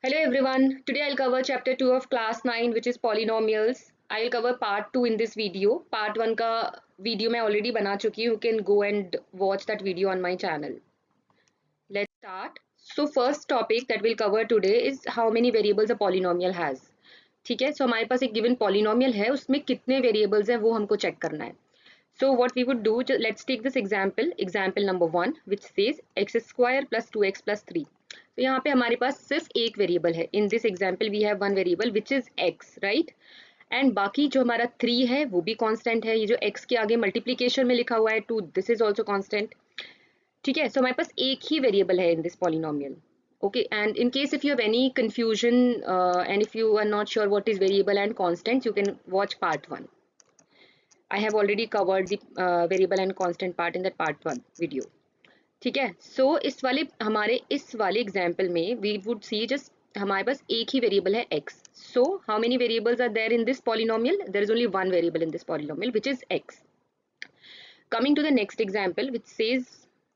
Hello everyone. Today I'll cover chapter 2 of class 9 which is polynomials. I will cover part 2 in this video. Part 1 का video मैं already बना चुकी हूँ. You can go and watch that video on my channel. Let's start. So first topic that we'll cover today is how many variables a polynomial has. ठीक है, so हमारे पास एक given polynomial है, उसमें कितने variables हैं वो हमको check करना है. So what we would do, let's take this example number 1 which says x square plus 2x plus 3. तो यहाँ पे हमारे पास सिर्फ एक वेरिएबल है. In this example we have one variable which is x, right. And बाकी जो हमारा 3 है वो भी कांस्टेंट है. ये जो x के आगे मल्टीप्लिकेशन में लिखा हुआ है 2, दिस इज आल्सो कांस्टेंट. ठीक है, सो हमारे पास एक ही वेरिएबल है in this polynomial. Okay, and in case if you have any confusion and if you are not sure what is variable and constant, you can watch part 1. I have already covered the variable and constant part in that part 1 video. ठीक है, सो इस वाले example में we would see just हमारे पास एक ही variable है x. So how many variables are there in this polynomial? There is only one variable in this polynomial which is x. Coming to the next example which says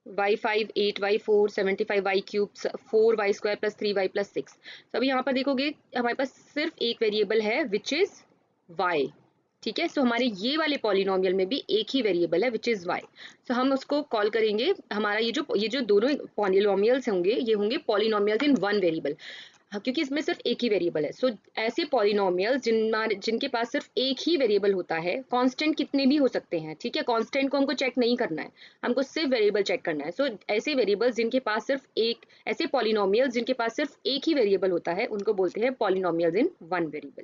y5 8y4 75y cube 4y square plus 3y plus 6. तो अभी यहाँ पर देखोगे हमारे पास सिर्फ एक variable है which is y. ठीक है, सो हमारे ये वाले पॉलिनोमियल में भी एक ही वेरिएबल है विच इज y. सो हम उसको कॉल करेंगे, हमारा ये जो दोनों पॉलिनोमियल्स होंगे ये होंगे पॉलिनोमियल्स इन वन वेरिएबल. क्योंकि इसमें सिर्फ एक ही वेरिएबल है. सो ऐसे पॉलिनोमियल्स जिनके पास सिर्फ एक ही वेरिएबल होता है, कांस्टेंट कितने भी हो सकते हैं. ठीक है, कांस्टेंट को हमको चेक नहीं करना है, हमको सिर्फ वेरिएबल चेक करना है. सो ऐसे वेरिएबल्स जिनके पास सिर्फ एक ऐसे पॉलिनोमियल्स जिनके पास सिर्फ एक ही वेरिएबल होता है उनको बोलते हैं polynomials in one variable.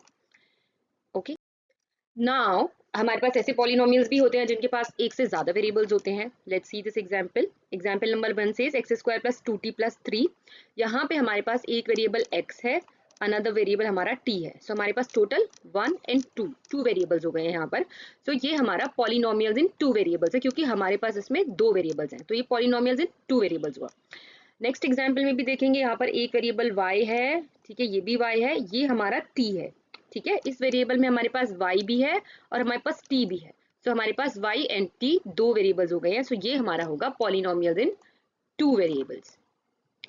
Okay, now हमारे पास ऐसे पॉलिनोमियल्स भी होते हैं जिनके पास एक से ज्यादा वेरिएबल्स होते हैं. Let's see this example number 1 says x square plus 2t plus 3. यहाँ पे हमारे पास एक वेरिएबल x है, अनदर वेरिएबल हमारा t है. सो हमारे पास टोटल 1 एंड 2 वेरिएबल्स हो गए हैं यहाँ पर. सो ये हमारा पॉलिनोमियल्स इन 2 वेरिएबल्स है क्योंकि हमारे पास इसमें 2 वेरिएबल्स हैं. तो ये पॉलिनोमियल्स इन 2 वेरिएबल्स हुआ. नेक्स्ट एग्जाम्पल में भी देखेंगे यहाँ पर एक वेरिएबल y है. ठीक है, ये भी y है, ये हमारा t है. ठीक है, इस वेरिएबल में हमारे पास y भी है और हमारे पास t भी है. सो हमारे पास y एंड t दो वेरिएबल्स हो गए हैं. सो ये हमारा होगा पॉलिनोमियल्स इन 2 वेरिएबल्स.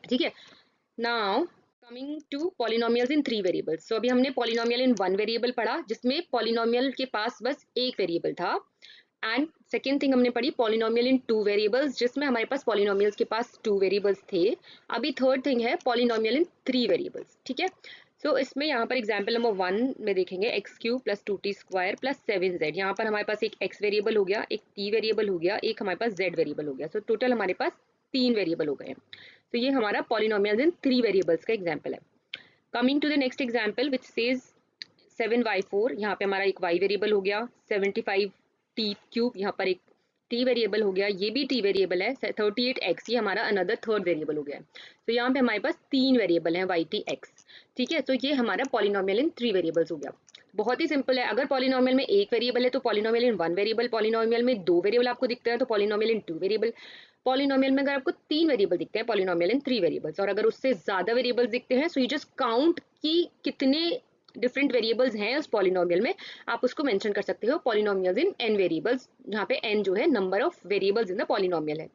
ठीक है, now coming to polynomials in 3 variables. So अभी हमने पॉलिनोमियल इन 1 वेरिएबल पढ़ा जिसमें पॉलिनोमियल के पास बस एक वेरिएबल था. एंड सेकेंड थिंग हमने पढ़ी पॉलिनोमियल इन 2 वेरिएबल्स जिसमें हमारे पास पॉलिनोमियल्स के पास 2 वेरिएबल्स थे. अभी थर्ड थिंग है पॉलिनोमियल इन 3 वेरिएबल्स. ठीक है, सो इसमें यहाँ पर एग्जाम्पल नंबर 1 में देखेंगे x cube plus 2t square plus 7z. यहाँ पर हमारे पास एक x वेरिएबल हो गया, एक t वेरिएबल हो गया, एक हमारे पास z वेरिएबल हो गया. सो टोटल हमारे पास 3 वेरिएबल हो गए हैं. तो ये हमारा पॉलिनोमियल्स इन 3 वेरिएबल्स का एग्जाम्पल है. Coming to the next example which says 7y4. यहाँ पे हमारा एक y वेरिएबल हो गया, 75t क्यूब यहाँ पर एक t वेरिएबल हो गया, ये भी t वेरिएबल है, 38x ये हमारा अनदर थर्ड वेरिएबल हो गया. तो यहाँ पे हमारे पास 3 वेरिएबल हैं y/t/x. ठीक है, तो ये हमारा पॉलिनोमियल इन 3 वेरिएबल्स हो गया. बहुत ही सिंपल है. अगर पॉलिनोमियल में एक वेरिएबल है तो पॉलिनोमियल इन 1 वेरिएबल, पॉलिनोमियल में 2 वेरिएबल आपको दिखते हैं तो पॉलिनोमियल इन 2 वेरिएबल, पॉलिनोमियल में अगर आपको 3 वेरिएबल दिखते हैं पॉलिनोमियल इन 3 वेरिएबल्स, और अगर उससे ज्यादा वेरिएबल्स दिखते हैं सो यू जस्ट काउंट कि कितने डिफरेंट वेरिएबल्स हैं उस पॉलिनोमियल में, आप उसको मेंशन कर सकते हो पॉलिनोमियल्स इन n वेरिएबल्स, जहाँ पे n जो है number of variables in the polynomial है.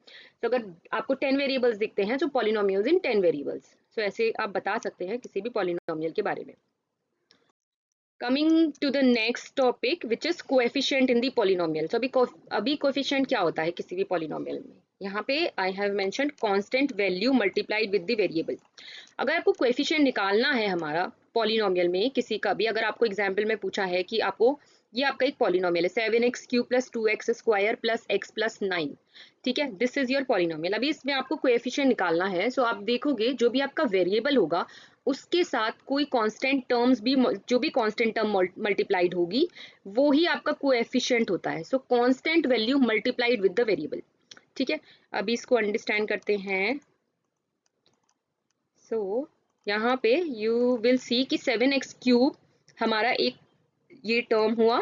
तो अगर आपको 10 वेरिएबल्स दिखते हैं तो पॉलिनोमियल्स इन 10 वेरिएबल्स. सो ऐसे आप बता सकते हैं किसी भी पॉलिनोमियल के बारे में. Coming to the next topic which is coefficient in the polynomial. तो अभी कोएफिशिएंट क्या होता है किसी भी पॉलिनोमियल में? यहाँ पे I have mentioned constant value multiplied with the variable. अगर आपको कोएफिशिएंट निकालना है हमारा पॉलिनोमियल में किसी का भी, अगर आपको एग्जाम्पल में पूछा है कि आपको ये आपका एक पॉलिनोमियल है 7x cube plus 2x square plus x plus 9. ठीक है, दिस इज योर पॉलिनोमियल. अभी इसमें आपको कोएफिशिएंट निकालना है. सो आप देखोगे जो भी आपका वेरिएबल होगा उसके साथ कोई कांस्टेंट टर्म्स भी, जो भी कांस्टेंट टर्म मल्टीप्लाइड होगी वो ही आपका कोएफिशिएंट होता है. सो constant value multiplied with the variable. ठीक है, अभी इसको अंडरस्टैंड करते हैं. सो यहाँ पे यू विल सी कि 7x क्यूब हमारा एक ये टर्म हुआ.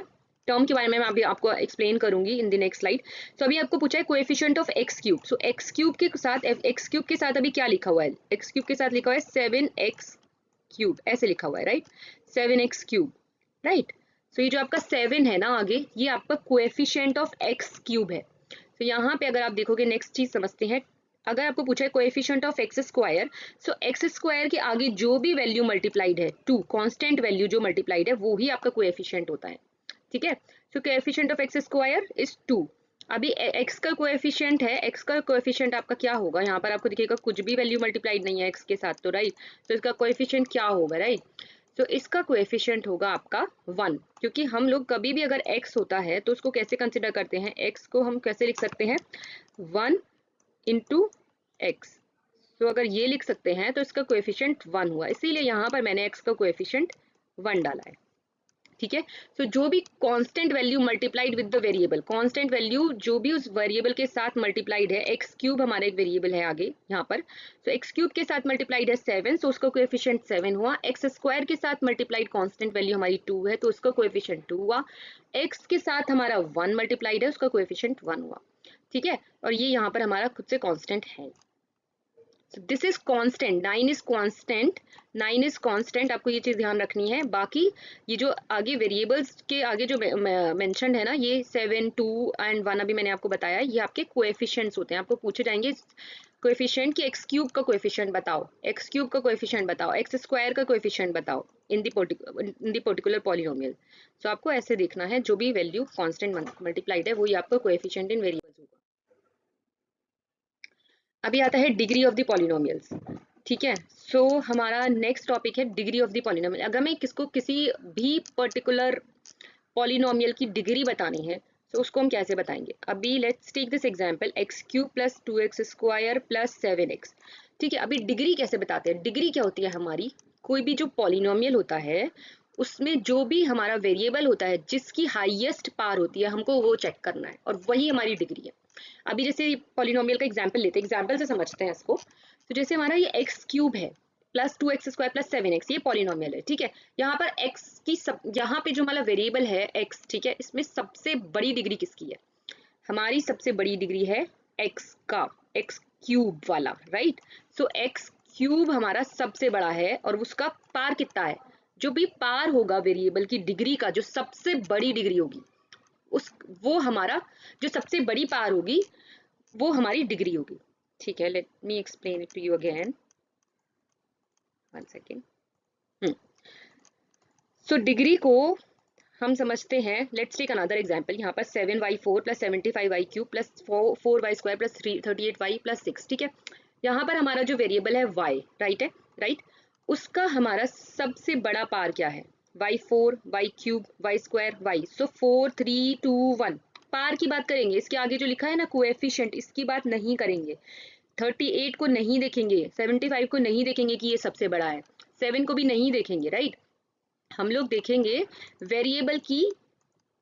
टर्म के बारे में मैं अभी आपको एक्सप्लेन करूंगी इन द नेक्स्ट स्लाइड. सो अभी आपको पूछा है coefficient of x cube. So x cube के साथ अभी क्या लिखा हुआ है? x क्यूब के साथ लिखा हुआ है 7x क्यूब, ऐसे लिखा हुआ है, राइट. 7x cube, right. सो ये जो आपका 7 है ना आगे, ये आपका कोएफिशिएंट ऑफ x क्यूब है. तो यहाँ पे अगर आप देखोगे नेक्स्ट चीज समझते हैं, अगर आपको पूछा है coefficient of x square, so x square के आगे जो भी वैल्यू मल्टीप्लाइड है 2, कांस्टेंट वैल्यू जो मल्टीप्लाइड है वो ही आपका कोएफिशिएंट होता है। ठीक है, so coefficient of x square is 2। अभी एक्स का कोएफिशिएंट है, एक्स का कोएफिशिएंट आपका क्या होगा, यहाँ पर आपको दिखेगा कुछ भी वैल्यू मल्टीप्लाइड नहीं है एक्स के साथ, तो राइट, तो इसका कोएफिशिएंट क्या होगा, राइट, तो इसका कोएफिशिएंट होगा आपका 1, क्योंकि हम लोग कभी भी अगर x होता है तो उसको कैसे कंसिडर करते हैं, x को हम कैसे लिख सकते हैं, 1 इंटू एक्स। तो अगर ये लिख सकते हैं तो इसका कोएफिशिएंट 1 हुआ, इसीलिए यहाँ पर मैंने x का कोएफिशिएंट 1 डाला है। ठीक है, सो जो भी constant value multiplied with the variable, constant value जो भी उस वेरिएबल के साथ मल्टीप्लाइड है, एक्स क्यूब हमारा एक वेरिएबल है आगे यहाँ पर, तो एक्स क्यूब के साथ मल्टीप्लाइड है 7, सो उसका कोएफिशिएंट 7 हुआ। एक्स स्क्वायर के साथ मल्टीप्लाइड कांस्टेंट वैल्यू हमारी 2 है, तो उसका कोएफिशिएंट 2 हुआ। एक्स के साथ हमारा 1 मल्टीप्लाइड है, उसका कोएफिशिएंट 1 हुआ। ठीक है, और ये यहाँ पर हमारा खुद से कांस्टेंट है। So this is constant, 9 is constant, 9 is constant, आपको ये चीज ध्यान रखनी है। बाकी ये जो आगे वेरिएबल्स के आगे जो मेंशन है ना, ये 7, 2 एंड 1 अभी मैंने आपको बताया, ये आपके कोएफिशिएंट्स होते हैं। आपको पूछे जाएंगे कोएफिशिएंट कि एक्स क्यूब का कोएफिशिएंट बताओ, एक्स क्यूब का कोएफिशिएंट बताओ, एक्स स्क्वायर का कोएफिशिएंट बताओ इन दी पर्टिकुलर पॉलिनोमियल। सो आपको ऐसे देखना है, जो भी वैल्यू कांस्टेंट मल्टीप्लाइड है वही आपका कोएफिशिएंट इन वेरिएबल्स होगा। अभी आता है डिग्री ऑफ द पॉलिनोमियल्स। ठीक है, सो हमारा नेक्स्ट टॉपिक है डिग्री ऑफ द पॉलिनोमियल। अगर मैं किसको किसी भी पर्टिकुलर पॉलिनोमियल की डिग्री बतानी है तो उसको हम कैसे बताएंगे। अभी let's take this example, x cube plus 2x square plus 7x। ठीक है, अभी डिग्री कैसे बताते हैं, डिग्री क्या होती है हमारी, कोई भी जो पॉलिनोमियल होता है उसमें जो भी हमारा वेरिएबल होता है जिसकी हाईएस्ट पार होती है, हमको वो चेक करना है और वही हमारी डिग्री है। अभी जैसे पॉलिनोमियल का एग्जांपल लेते हैं, एग्जांपल से समझते हैं इसको। तो जैसे हमारा ये एक्स क्यूब है plus 2x square plus 7x, ये पॉलिनोमियल है। ठीक है, यहाँ पर x की यहाँ पे जो हमारा वेरिएबल है x, ठीक है, इसमें सबसे बड़ी डिग्री किसकी है, हमारी सबसे बड़ी डिग्री है x का, x क्यूब वाला, राइट। सो x क्यूब हमारा सबसे बड़ा है और उसका पार कितना है, जो भी पार होगा वेरिएबल की डिग्री का, जो सबसे बड़ी डिग्री होगी उस वो हमारा जो सबसे बड़ी पार होगी वो हमारी डिग्री होगी। ठीक है, let me explain it to you again, one second. So degree को हम समझते हैं, लेट्स टेक अनदर एग्जांपल। यहाँ पर 7y4 plus 75y cube plus 4y square plus 38y plus 6। ठीक है, यहाँ पर हमारा जो वेरिएबल है y, राइट है, राइट, उसका हमारा सबसे बड़ा पार क्या है, y4, y cube, y square, y। सो 4 3 2 1 पार की बात करेंगे। इसके आगे जो लिखा है ना कोएफिशिएंट, इसकी बात नहीं करेंगे। 38 को नहीं देखेंगे, 75 को नहीं देखेंगे कि ये सबसे बड़ा है, 7 को भी नहीं देखेंगे, राइट। हम लोग देखेंगे वेरिएबल की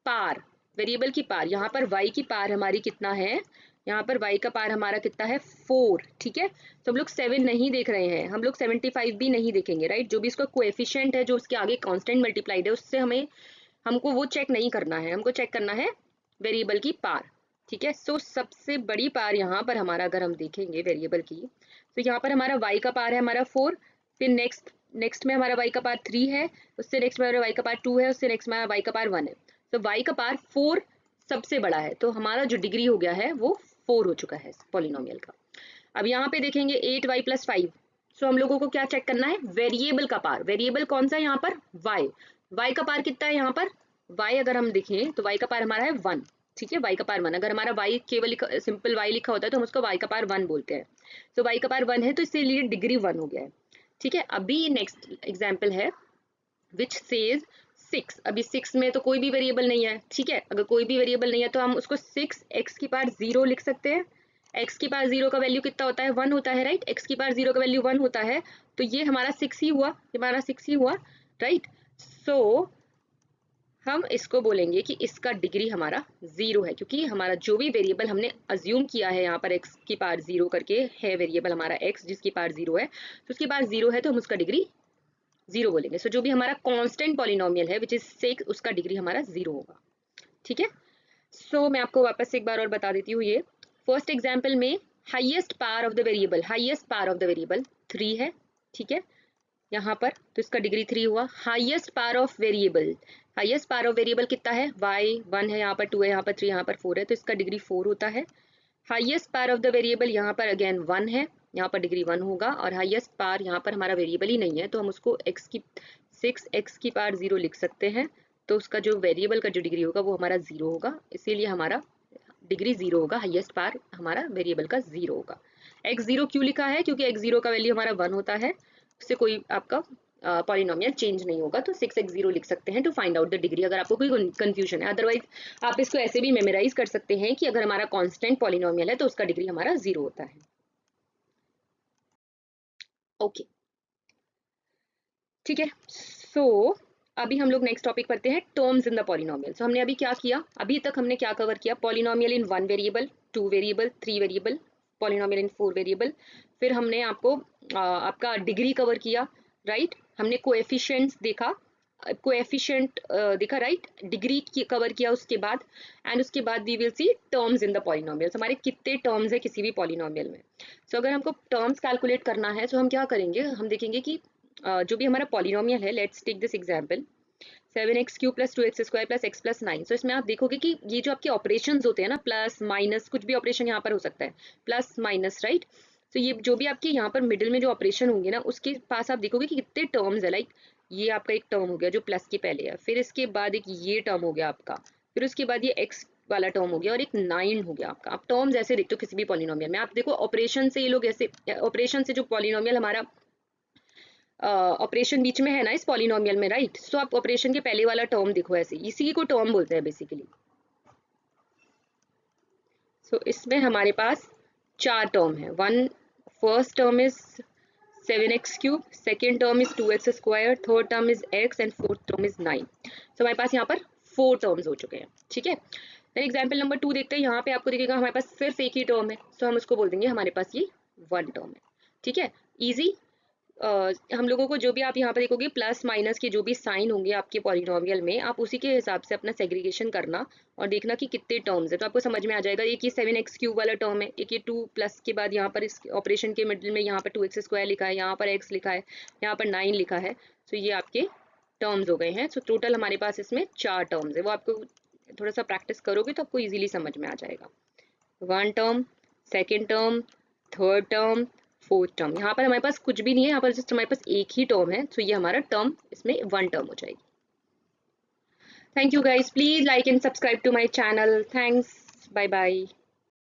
पार, वेरिएबल की पार। यहाँ पर y की पार हमारी कितना है, यहाँ पर y का पार हमारा कितना है 4। ठीक है, तो हम लोग 7 नहीं देख रहे हैं, हम लोग 75 भी नहीं देखेंगे, राइट। जो भी इसका कोएफिशिएंट है, जो उसके आगे कांस्टेंट मल्टीप्लाइड है, उससे हमको वो चेक नहीं करना है, हमको चेक करना है वेरिएबल की पार। ठीक है, सो सबसे बड़ी पार यहाँ पर हमारा अगर हम देखेंगे वेरिएबल की, तो यहाँ पर हमारा y का पार है हमारा 4, फिर नेक्स्ट में हमारा y का पार 3 है, उससे नेक्स्ट में हमारा y का पार 2 है, उससे नेक्स्ट में हमारा y का पार 1 है। तो y का पार 4 सबसे बड़ा है, तो हमारा जो डिग्री हो गया है वो 4 हो चुका है पॉलिनोमियल का। अब यहाँ पे देखेंगे 8y प्लस 5। सो हम लोगों को क्या चेक करना है, वेरिएबल का पार। वेरिएबल कौन सा है यहाँ पर, y का पार कितना है यहाँ पर, y अगर हम देखें तो y का पार हमारा है 1। ठीक है, y का पार 1। अगर हमारा y केवल सिंपल y लिखा होता है तो हम उसको y का पार 1 बोलते हैं। तो y का पार 1 है, तो इसीलिए डिग्री 1 हो गया है। ठीक है, अभी नेक्स्ट एग्जाम्पल है विच सेज 6। अभी 6 में तो कोई भी वेरिएबल नहीं है। ठीक है, अगर कोई भी वेरिएबल नहीं है तो हम उसको 6 x की पार 0 लिख सकते हैं। x की पार 0 का वैल्यू कितना होता है, 1 होता है, राइट। x की पार 0 का वैल्यू 1 होता है, तो ये हमारा 6 ही हुआ, ये हमारा 6 ही हुआ, राइट। सो हम इसको बोलेंगे कि इसका डिग्री हमारा 0 है, क्योंकि हमारा जो भी वेरिएबल हमने अज्यूम किया है यहाँ पर x की पार 0 करके है, वेरिएबल हमारा x जिसकी पार 0 है, तो उसकी पार 0 है, तो हम उसका डिग्री 0 बोलेंगे। सो जो भी हमारा कांस्टेंट पॉलिनोमियल है विच इज 6, उसका डिग्री हमारा 0 होगा। ठीक है, सो मैं आपको वापस एक बार और बता देती हूँ। ये फर्स्ट एग्जाम्पल में highest power of the variable, highest power of the variable 3 है। ठीक है, यहाँ पर तो इसका डिग्री 3 हुआ। Highest power of variable, highest power of variable कितना है, y 1 है, यहाँ पर 2 है, यहाँ पर 3, यहाँ पर 4 है, तो इसका डिग्री 4 होता है। Highest power of the variable यहाँ पर अगेन 1 है, यहाँ पर डिग्री 1 होगा, और हाईएस्ट पार यहाँ पर हमारा वेरिएबल ही नहीं है तो हम उसको x की 6x की पार 0 लिख सकते हैं, तो उसका जो वेरिएबल का जो डिग्री होगा वो हमारा 0 होगा, इसीलिए हमारा डिग्री 0 होगा, हाईएस्ट पार हमारा वेरिएबल का 0 होगा। x0 क्यों लिखा है, क्योंकि x0 का वैल्यू हमारा 1 होता है, उससे कोई आपका पॉलिनोमियल चेंज नहीं होगा, तो 6x0 लिख सकते हैं to find out the degree, अगर आपको कोई कंफ्यूजन है। अदरवाइज आप इसको ऐसे भी मेमोराइज कर सकते हैं कि अगर हमारा कांस्टेंट पॉलिनोमियल है तो उसका डिग्री हमारा 0 होता है। ओके ठीक है, सो अभी हम लोग नेक्स्ट टॉपिक पढ़ते हैं, टर्म्स इन द पॉलिनोमियल। सो हमने अभी क्या किया, अभी तक हमने क्या कवर किया, polynomial in 1 variable, 2 variable, 3 variable, polynomial in 4 variable, फिर हमने आपको आपका डिग्री कवर किया, राइट, हमने कोएफिशिएंट्स देखा, कोएफिशिएंट देखा, राइट, डिग्री की कवर किया उसके बाद, एंड उसके बाद we will see terms in the polynomial, हमारे कितने टर्म्स है किसी भी पॉलिनोमियल में। सो अगर हमको टर्म्स कैलकुलेट करना है तो हम क्या करेंगे, हम देखेंगे कि जो भी हमारा पॉलिनोमियल है, let's take this example 7x³ plus 2x² plus x plus 9। So इसमें आप देखोगे कि ये जो आपके ऑपरेशंस होते हैं ना, प्लस माइनस, कुछ भी ऑपरेशन यहाँ पर हो सकता है, प्लस माइनस, राइट। तो ये जो भी आपके यहाँ पर मिडिल में जो ऑपरेशन होंगे ना, उसके पास आप देखोगे कि कितने टर्म्स है, लाइक ये आपका एक टर्म हो गया जो प्लस के पहले है, फिर इसके बाद एक ये टर्म हो गया आपका, फिर उसके बाद ये x वाला टर्म हो गया, और एक 9 हो गया आपका। आप टर्म्स ऐसे देखते हो किसी भी पॉलिनोमियल में, आप देखो ऑपरेशन से ये लोग ऐसे, ऑपरेशन से जो पॉलिनोमियल हमारा ऑपरेशन बीच में है ना इस पॉलिनोमियल में, राइट, सो आप ऑपरेशन के पहले वाला टर्म देखो, ऐसे इसी को टर्म बोलते हैं बेसिकली। सो इसमें हमारे पास 4 टर्म है, first term is 7x³, second term is 2x², third term is x, and fourth term is 9। सो हमारे पास यहाँ पर 4 टर्म्स हो चुके हैं, ठीक है। देन एग्जाम्पल नंबर 2 देखते हैं, यहाँ पे आपको दिखेगा हमारे पास सिर्फ एक ही टर्म है, सो हम उसको बोल देंगे हमारे पास ये 1 टर्म है, ठीक है, इजी। हम लोगों को जो भी आप यहाँ पर देखोगे प्लस माइनस के जो भी साइन होंगे आपके पॉलिनोमियल में, आप उसी के हिसाब से अपना सेग्रीगेशन करना और देखना कि कितने टर्म्स है, तो आपको समझ में आ जाएगा। एक ये 7x³ वाला टर्म है, एक ये 2 प्लस के बाद यहाँ पर इस ऑपरेशन के मिडिल में यहाँ पर 2x² लिखा है, यहाँ पर x लिखा है, यहाँ पर 9 लिखा है, तो ये आपके टर्म्स हो गए हैं। सो टोटल हमारे पास इसमें 4 टर्म्स है, वो आपको थोड़ा सा प्रैक्टिस करोगे तो आपको ईजिली समझ में आ जाएगा। 1 term, second term, third term, fourth term, यहाँ पर हमारे पास कुछ भी नहीं है, यहाँ पर जस्ट हमारे पास एक ही टर्म है, तो ये हमारा टर्म इसमें 1 टर्म हो जाएगी। Thank you guys, please like and subscribe to my channel, thanks, bye bye.